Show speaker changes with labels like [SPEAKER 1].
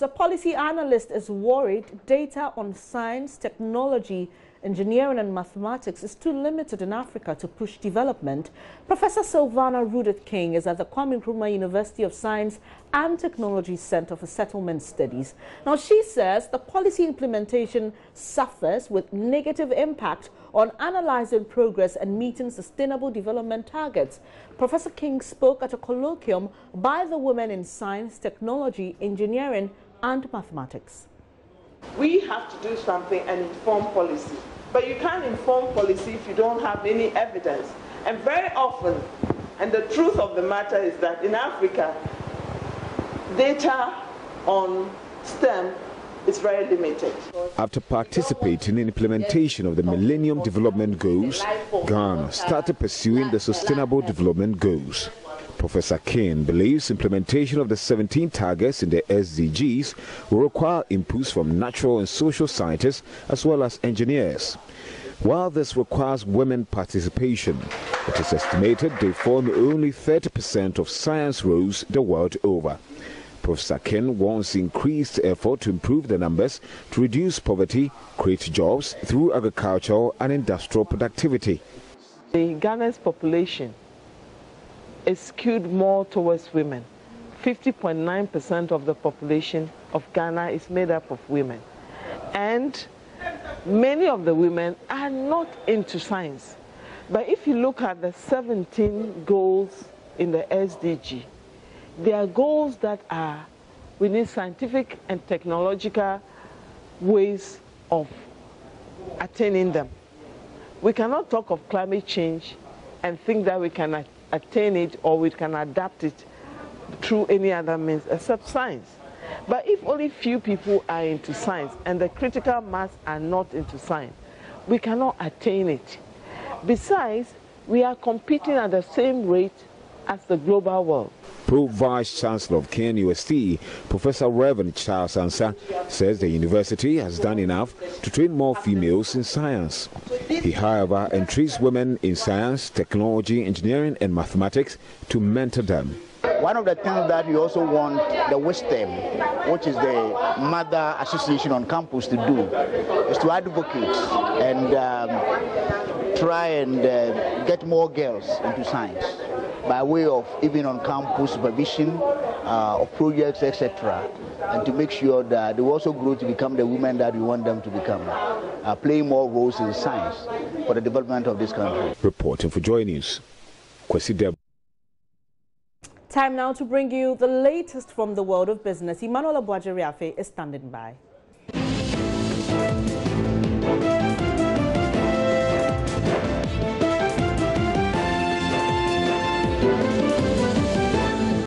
[SPEAKER 1] notes, a policy analyst is worried data on science, technology, engineering and mathematics is too limited in Africa to push development. Professor Sylvana Rudith King is at the Kwame Nkrumah University of Science and Technology Center for Settlement Studies. Now, she says the policy implementation suffers with negative impact on analyzing progress and meeting sustainable development targets. Professor King spoke at a colloquium by the Women in Science, Technology, Engineering and Mathematics.
[SPEAKER 2] We have to do something and inform policy. But you can't inform policy if you don't have any evidence. And very often, and the truth of the matter is that in Africa, data on STEM is very limited.
[SPEAKER 3] After participating in implementation of the Millennium Development Goals, Ghana started pursuing the Sustainable Development Goals. Professor King believes implementation of the 17 targets in the SDGs will require inputs from natural and social scientists as well as engineers. While this requires women participation, it is estimated they form only 30% of science roles the world over. Professor King wants increased effort to improve the numbers to reduce poverty, create jobs through agricultural and industrial productivity.
[SPEAKER 2] The Ghana's population is skewed more towards women. 50.9% of the population of Ghana is made up of women. And many of the women are not into science. But if you look at the 17 goals in the SDG, they are goals that are, we need scientific and technological ways of attaining them. We cannot talk of climate change and think that we can attain it or we can adapt it through any other means except science. But if only few people are into science and the critical mass are not into science, we cannot attain it. Besides, we are competing at the same rate as the global world.
[SPEAKER 3] Pro-Vice Chancellor of Ken UST, Professor Reverend Charles Ansa, says the university has done enough to train more females in science. He, however, entreats women in science, technology, engineering and mathematics to mentor them.
[SPEAKER 4] One of the things that we also want the WISTEM, which is the Mother Association on campus, to do is to advocate and try and get more girls into science by way of even on-campus supervision of projects, etc., and to make sure that they also grow to become the women that we want them to become, playing more roles in science for the development of this country.
[SPEAKER 3] Reporting for JoyNews, Kwesi Deb.
[SPEAKER 1] Time now to bring you the latest from the world of business. Emmanuel Abuajiriafe is standing by.